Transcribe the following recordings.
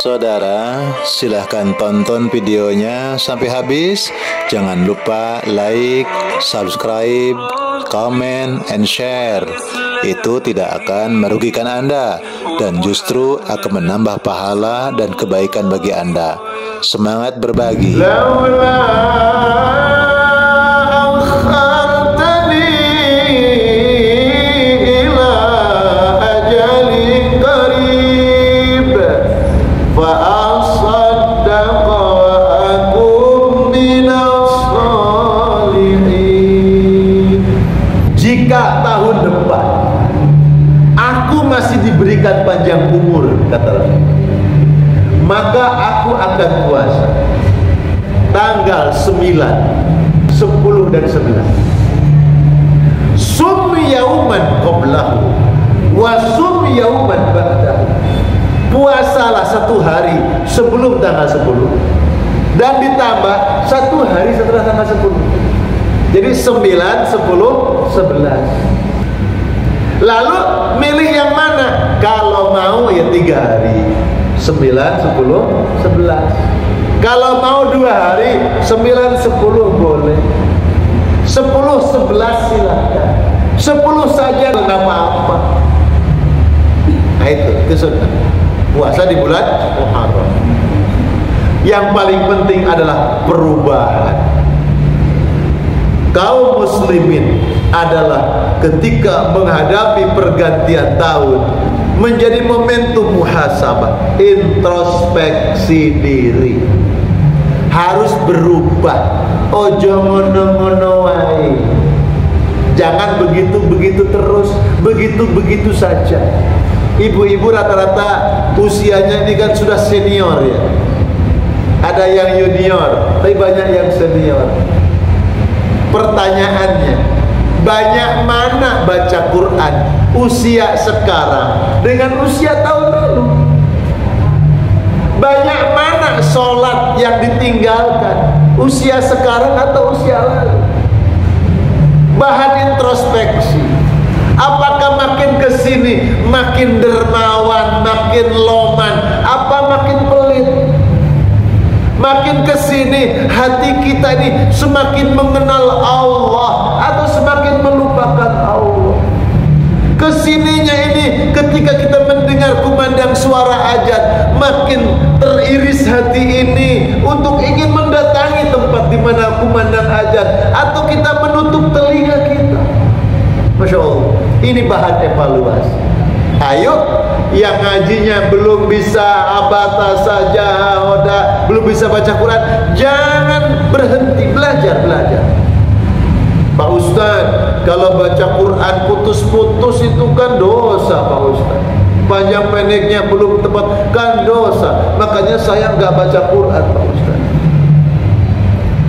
Saudara, silahkan tonton videonya sampai habis. Jangan lupa like, subscribe, comment, and share. Itu tidak akan merugikan Anda dan justru akan menambah pahala dan kebaikan bagi Anda. Semangat berbagi. Jika tahun depan aku masih diberikan panjang umur, kata Rasul, maka aku akan puasa tanggal 9, 10 dan 11. Sum yauman qablahu wa sum yauman ba'dahu. Puasalah satu hari sebelum tanggal 10 dan ditambah satu hari setelah tanggal 10. Jadi 9, 10, 11. Lalu milih yang mana? Kalau mau ya 3 hari, 9, 10, 11. Kalau mau 2 hari, 9, 10 boleh, 10, 11 silakan, 10 saja nggak apa-apa. Nah itu sunnah puasa di bulan Muharram. Yang paling penting adalah perubahan. Kaum muslimin adalah ketika menghadapi pergantian tahun menjadi momentum muhasabah, introspeksi diri. Harus berubah. Ojo ngono-ngono wae. Jangan begitu-begitu terus, begitu-begitu saja. Ibu-ibu rata-rata usianya ini kan sudah senior ya. Ada yang junior, tapi banyak yang senior. Pertanyaannya, banyak mana baca Quran usia sekarang dengan usia tahun lalu? Banyak mana sholat yang ditinggalkan usia sekarang atau usia lalu? Bahan introspeksi. Apakah makin kesini makin dermawan, makin loman, apa makin pelit? Makin kesini hati kita ini semakin mengenal Allah atau semakin melupakan Allah? Kesininya ini ketika kita mendengar kumandang suara azan, makin teriris hati ini untuk ingin mendatangi tempat di mana kumandang azan, atau kita menutup telinga kita? Masya Allah, ini bahan evaluasi. Ayo, yang ngajinya belum bisa abata saja, belum bisa baca Quran, jangan berhenti belajar. Pak Ustadz, kalau baca Quran putus-putus itu kan dosa Pak Ustadz. Panjang pendeknya belum tepat kan dosa. Makanya saya nggak baca Quran Pak Ustadz.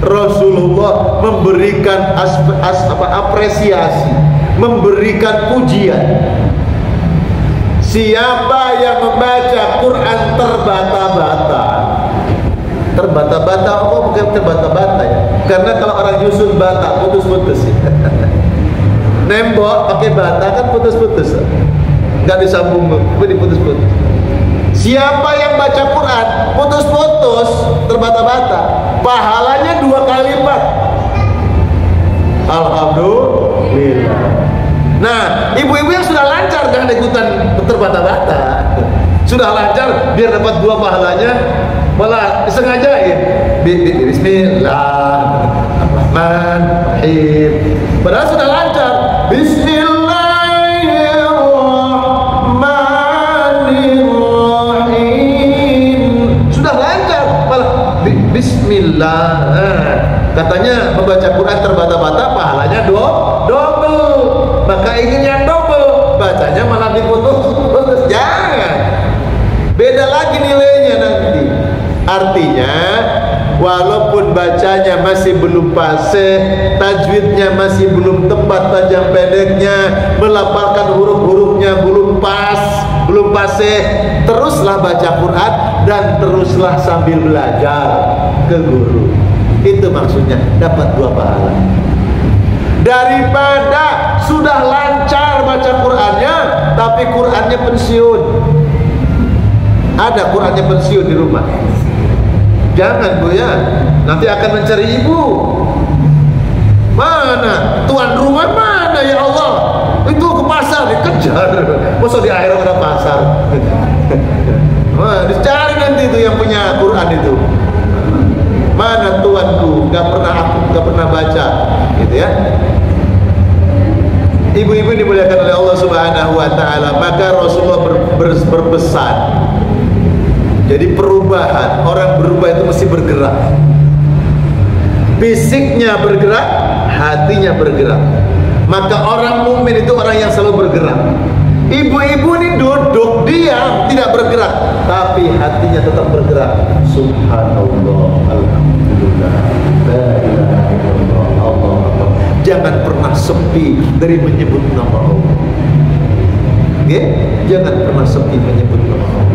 Rasulullah memberikan apresiasi, memberikan pujian. Siapa yang membaca Quran terbata-bata, oh bukan terbata-bata ya, karena kalau orang nyusun bata putus-putus ya. Nembok pakai bata kan putus-putus, nggak disambung, diputus-putus. Siapa yang baca Quran putus-putus, terbata-bata, pahalanya 2 kali lipat. Alhamdulillah. Nah, ibu-ibu yang sudah lancar jangan ikutan terbata-bata. Sudah lancar biar dapat 2 pahalanya, malah disengajain. Bismillahirrahmanirrahim. Padahal sudah lancar. Bismillahirrahmanirrahim. Sudah lancar, malah Bismillah. Katanya membaca Quran terbata-bata pahalanya double. Maka ingin yang double, bacanya malah diputus. Jangan. Beda lagi nilainya nanti. Artinya walaupun bacanya masih belum fase, tajwidnya masih belum tepat panjang pendeknya, melafalkan huruf-hurufnya belum pas, belum fase, teruslah baca Quran dan teruslah sambil belajar ke guru. Itu maksudnya dapat 2 pahala. Daripada sudah lancar baca Qurannya tapi Qurannya pensiun. Ada Qurannya pensiun di rumah. Jangan Bu ya, nanti akan mencari ibu. Mana tuan rumah mana ya Allah? Itu ke pasar dikejar. Masa di akhirat ada pasar? Wah, dicari nanti itu yang punya Quran itu. Mana tuanku? Gak pernah baca, gitu ya. Ibu-ibu dimuliakan oleh Allah Subhanahu wa taala, maka Rasulullah berpesan. Jadi perubahan, orang berubah itu mesti bergerak. Fisiknya bergerak, hatinya bergerak. Maka orang mukmin itu orang yang selalu bergerak. Ibu-ibu ini duduk diam, tidak bergerak, tapi hatinya tetap bergerak. Subhanallah, alhamdulillah, la ilaha illallah, Allah Akbar. Jangan pernah sepi dari menyebut nama Allah. Okay? Jangan pernah sepi menyebut nama Allah.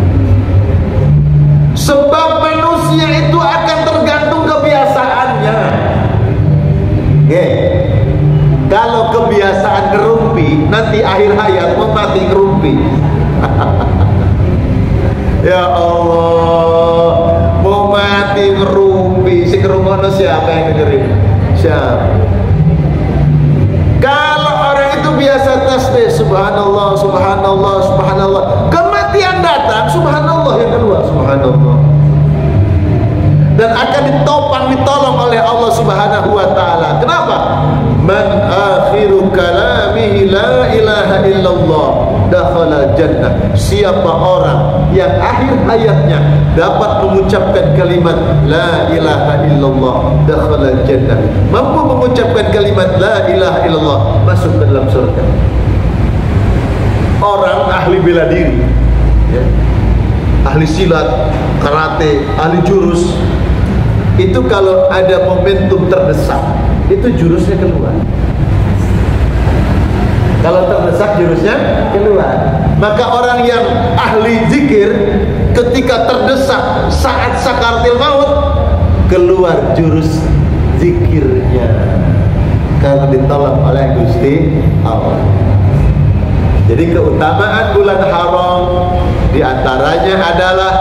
Sebab manusia itu akan tergantung kebiasaannya. Okay? Kalau kebiasaan ngerumpi, nanti akhir hayat mau mati ngerumpi. Ya Allah, mau mati ngerumpi. Si kerumunan siapa yang dengerin? Siapa? Kalau orang itu biasa tasbih, subhanallah, subhanallah, subhanallah, kematian datang, subhanallah yang kedua, subhanallah. Dan akan ditolong oleh Allah Subhanahu wa taala. Kenapa? Man akhiru kalamihi la ilaha illallah dakhala jannah. Siapa orang yang akhir hayatnya dapat mengucapkan kalimat la ilaha illallah dakhala jannah, mampu mengucapkan kalimat la ilaha illallah, masuk ke dalam surga. Orang ahli bela diri, ya, ahli silat, karate, ahli jurus, itu kalau ada momentum terdesak, itu jurusnya keluar. Kalau terdesak jurusnya keluar. Maka orang yang ahli zikir ketika terdesak saat sakaratul maut, keluar jurus zikirnya karena ditolong oleh Gusti Allah. Jadi keutamaan bulan haram diantaranya adalah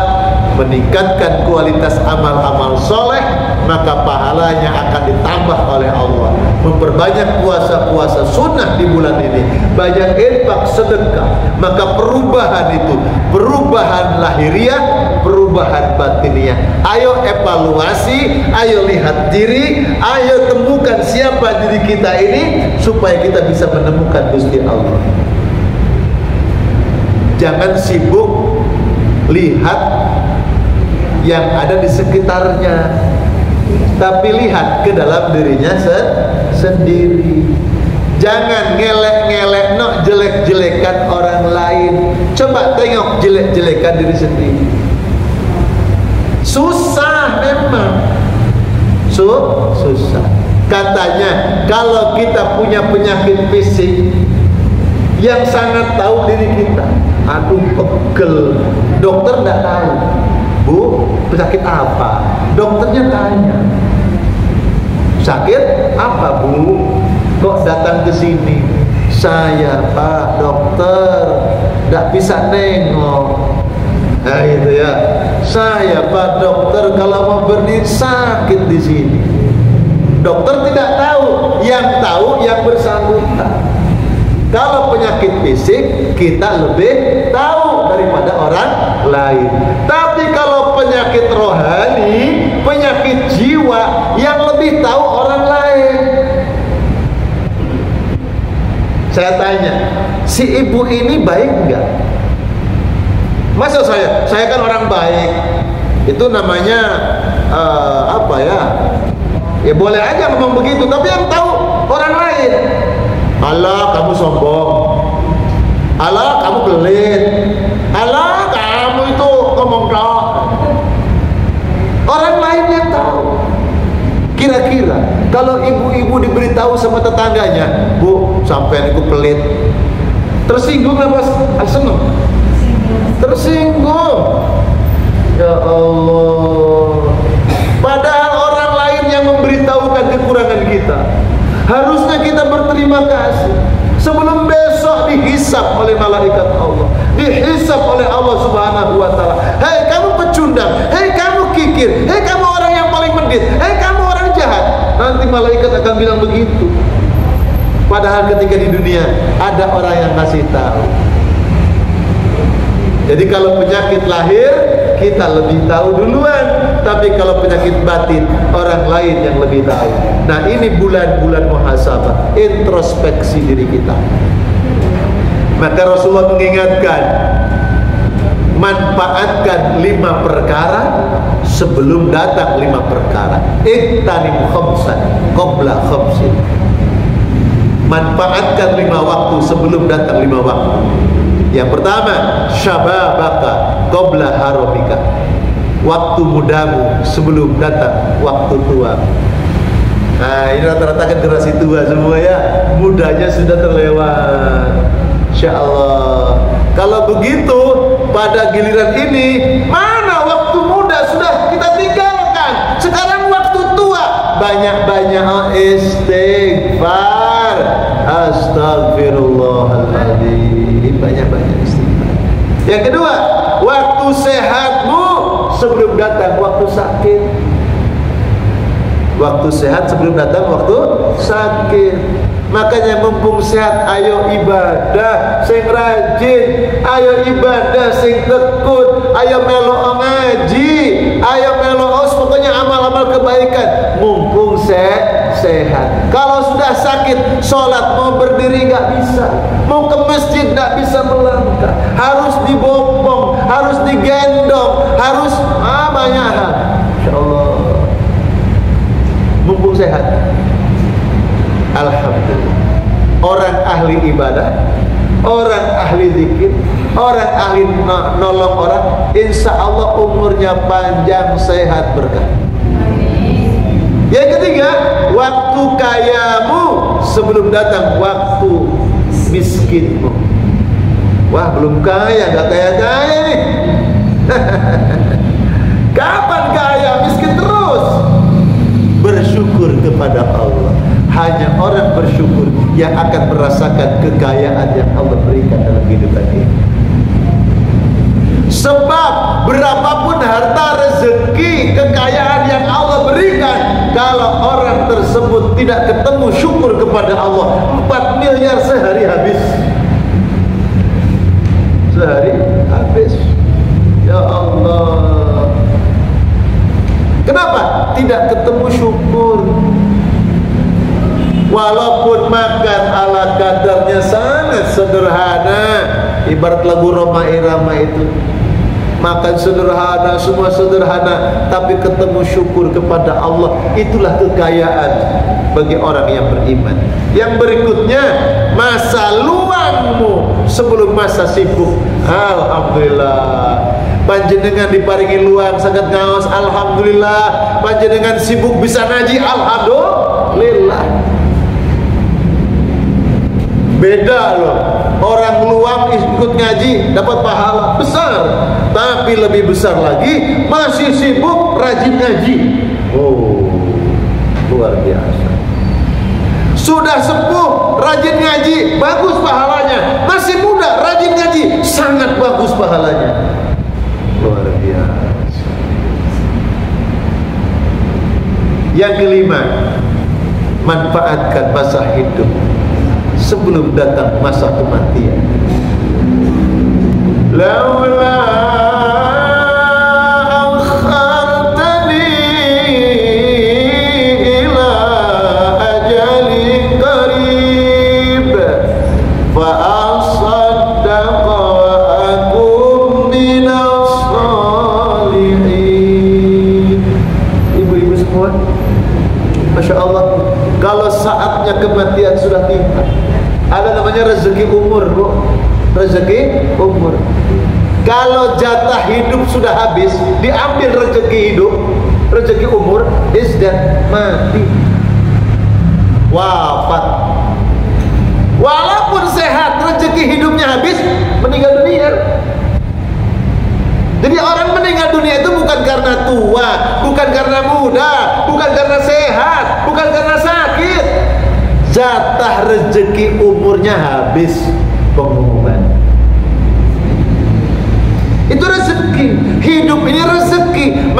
meningkatkan kualitas amal-amal soleh, maka pahalanya akan ditambah oleh Allah. Memperbanyak puasa-puasa sunnah di bulan ini, banyak infak sedekah, maka perubahan itu, perubahan lahiriah, perubahan batiniah. Ayo evaluasi, ayo lihat diri, ayo temukan siapa diri kita ini, supaya kita bisa menemukan Gusti Allah. Jangan sibuk lihat yang ada di sekitarnya, tapi lihat ke dalam dirinya sendiri. Jangan ngelek-ngelek, jelek-jelekan orang lain. Coba tengok jelek-jelekan diri sendiri. Susah memang, susah. Katanya kalau kita punya penyakit fisik, yang sangat tahu diri kita, aduh pegel, dokter tidak tahu. Bu, penyakit apa? Dokternya tanya, sakit apa Bu? Kok datang ke sini? Saya Pak Dokter, tidak bisa nengok. Nah itu ya, saya Pak Dokter kalau mau berdiri sakit di sini. Dokter tidak tahu, yang tahu yang bersangkutan. Kalau penyakit fisik kita lebih tahu daripada orang lain. Tapi kalau penyakit rohani, penyakit jiwa, yang lebih tahu orang lain. Saya tanya, si ibu ini baik enggak? Masa saya kan orang baik. Itu namanya apa ya? Ya boleh aja ngomong begitu, tapi yang tahu orang lain. Allah kamu sombong, Allah kamu pelit, Allah kamu itu ngomong tok. Orang lain yang tahu. Kira-kira kalau ibu-ibu diberitahu sama tetangganya, Bu sampai aku pelit, tersinggung nggak Mas? Seneng? Tersinggung. Ya Allah. Padahal orang lain yang memberitahukan kekurangan kita, harusnya kita berterima kasih. Sebelum besok dihisab oleh malaikat Allah, dihisab oleh Allah Subhanahu wa taala, hei kamu pecundang, hei kamu kikir, hei kamu orang yang paling medit, hei kamu orang jahat. Nanti malaikat akan bilang begitu. Padahal ketika di dunia ada orang yang kasih tahu. Jadi kalau penyakit lahir kita lebih tahu duluan, tapi kalau penyakit batin orang lain yang lebih tahu. Nah, ini bulan-bulan muhasabah, introspeksi diri kita. Maka Rasulullah mengingatkan, manfaatkan 5 perkara sebelum datang 5 perkara. Iktanim khamsan qabla khamsin. Manfaatkan 5 waktu sebelum datang 5 waktu. Yang pertama, syababaka qabla haramika. Waktu mudamu sebelum datang waktu tua. Nah, ini rata-rata kan generasi tua semua ya, mudanya sudah terlewat. Insyaallah. Kalau begitu pada giliran ini, mana waktu muda sudah kita tinggalkan. Sekarang waktu tua, banyak-banyak istighfar. Astagfirullahaladzim. Banyak-banyak istighfar. Yang kedua, waktu sehatmu sebelum datang waktu sakit. Waktu sehat sebelum datang waktu sakit. Makanya mumpung sehat, ayo ibadah sing rajin, ayo ibadah sing tekun, ayo melo ngaji, ayo melo pokoknya amal-amal kebaikan. Mumpung sehat. Kalau sudah sakit, sholat mau berdiri nggak bisa, mau ke masjid nggak bisa melangkah, harus dibopong, harus digendong, harus banyak hal. Insyaallah. Mumpung sehat. Alhamdulillah. Orang ahli ibadah, orang ahli zikir, orang ahli nolong orang, insya Allah umurnya panjang, sehat, berkah. Yang ketiga, waktu kayamu sebelum datang waktu miskinmu. Wah, belum kaya, gak kaya-kaya nih. Kapan kaya? Miskin terus. Bersyukur kepada Allah. Hanya orang bersyukur yang akan merasakan kekayaan yang Allah berikan dalam kehidupan ini. Sebab berapapun harta, rezeki, kekayaan yang Allah berikan, kalau orang tersebut tidak ketemu syukur kepada Allah, 4 miliar sehari habis. Sehari habis. Ya Allah. Kenapa? Tidak ketemu syukur. Walaupun makan ala kadarnya sangat sederhana, ibarat lagu Roma Irama itu, makan sederhana, semua sederhana, tapi ketemu syukur kepada Allah, itulah kekayaan bagi orang yang beriman. Yang berikutnya, masa luangmu sebelum masa sibuk. Alhamdulillah, panjenengan diparingi luang sangat ngaos, alhamdulillah. Panjenengan sibuk bisa ngaji, alhamdulillah. Beda loh, orang luang ikut ngaji dapat pahala besar, tapi lebih besar lagi masih sibuk rajin ngaji. Oh, luar biasa. Sudah sepuh rajin ngaji, bagus pahalanya. Masih muda rajin ngaji, sangat bagus pahalanya. Luar biasa. Yang kelima, manfaatkan masa hidup sebelum datang masa kematian. Laula akhartani ila ajalin qarib fa asaddaqa wa akum minas salihin. Ibu-ibu semua, Masya Allah, kalau saatnya kematian sudah tiba, ada namanya rezeki umur, Bu. Rezeki umur. Kalau jatah hidup sudah habis, diambil rezeki hidup, rezeki umur, isdat, mati, wafat. Walaupun sehat, rezeki hidupnya habis, meninggal dunia. Jadi orang meninggal dunia itu bukan karena tua, bukan karena muda, bukan karena sehat, bukan karena sakit. Jatah rezeki umurnya habis, pengumuman. Itu rezeki.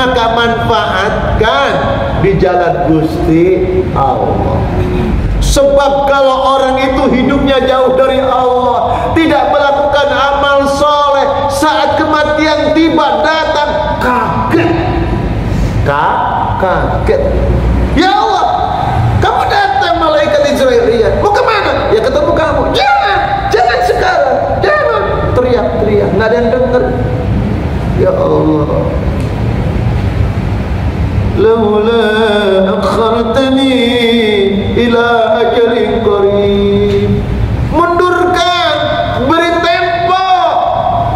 maka manfaatkan di jalan Gusti Allah. Sebab kalau orang itu hidupnya jauh dari Allah, tidak melakukan amal soleh, saat kematian tiba datang kaget. Kaget. Ya Allah, kamu datang malaikat Israiliyat, mau kemana? Ya ketemu kamu. Jangan sekarang, jangan. Teriak-teriak, nggak ada yang dengar. Ya Allah, laula akhartani ila ajalin qarib. Mundurkan, beri tempo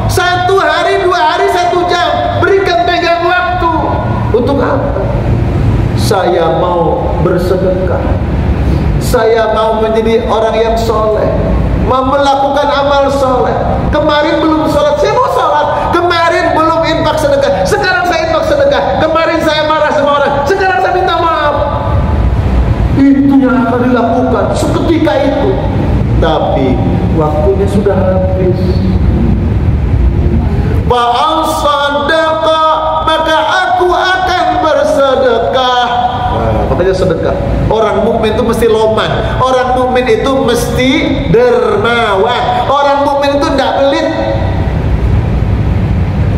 1 hari, 2 hari, 1 jam. Berikan pegang waktu. Untuk apa? Saya mau bersedekah, saya mau menjadi orang yang soleh, mau melakukan amal soleh. Kemarin belum sholat, saya mau sholat. Kemarin belum infak sedekah, sekarang saya infak sedekah. Kemarin saya marah sama orang, sekarang saya minta maaf. Itu yang akan dilakukan seketika itu. Tapi waktunya sudah habis. Fa'al sadaqa, maka aku akan bersedekah. Makanya sedekah. Orang mukmin itu mesti loman. Orang mukmin itu mesti dermawan. Orang mukmin itu tidak pelit.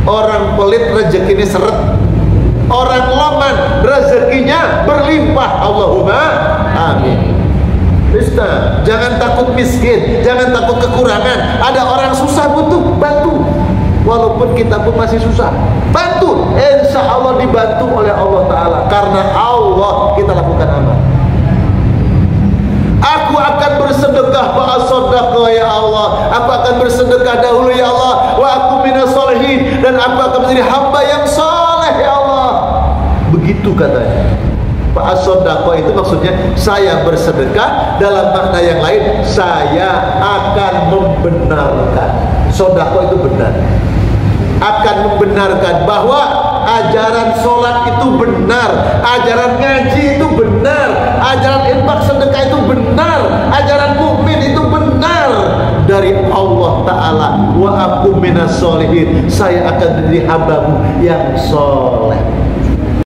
Orang pelit rezekinya seret. Orang loman rezekinya berlimpah. Allahumma amin. Ustaz, jangan takut miskin, jangan takut kekurangan. Ada orang susah butuh, bantu. Walaupun kita pun masih susah, bantu. Insya Allah dibantu oleh Allah Ta'ala. Karena Allah kita lakukan amal. Aku akan bersedekah fa'asaddaqa ya Allah. Aku akan bersedekah dahulu ya Allah. Wa aku minas sholihin, dan aku akan menjadi hamba yang saleh ya Allah. Begitu katanya. Fa'asaddaqa itu maksudnya saya bersedekah, dalam makna yang lain saya akan membenarkan. Sedekah itu benar. Akan membenarkan bahwa ajaran sholat itu benar, ajaran ngaji itu benar, ajaran infak sedekah itu benar, ajaran mukmin itu benar dari Allah Ta'ala. Wa aku minas sholihin, saya akan menjadi hambamu yang soleh.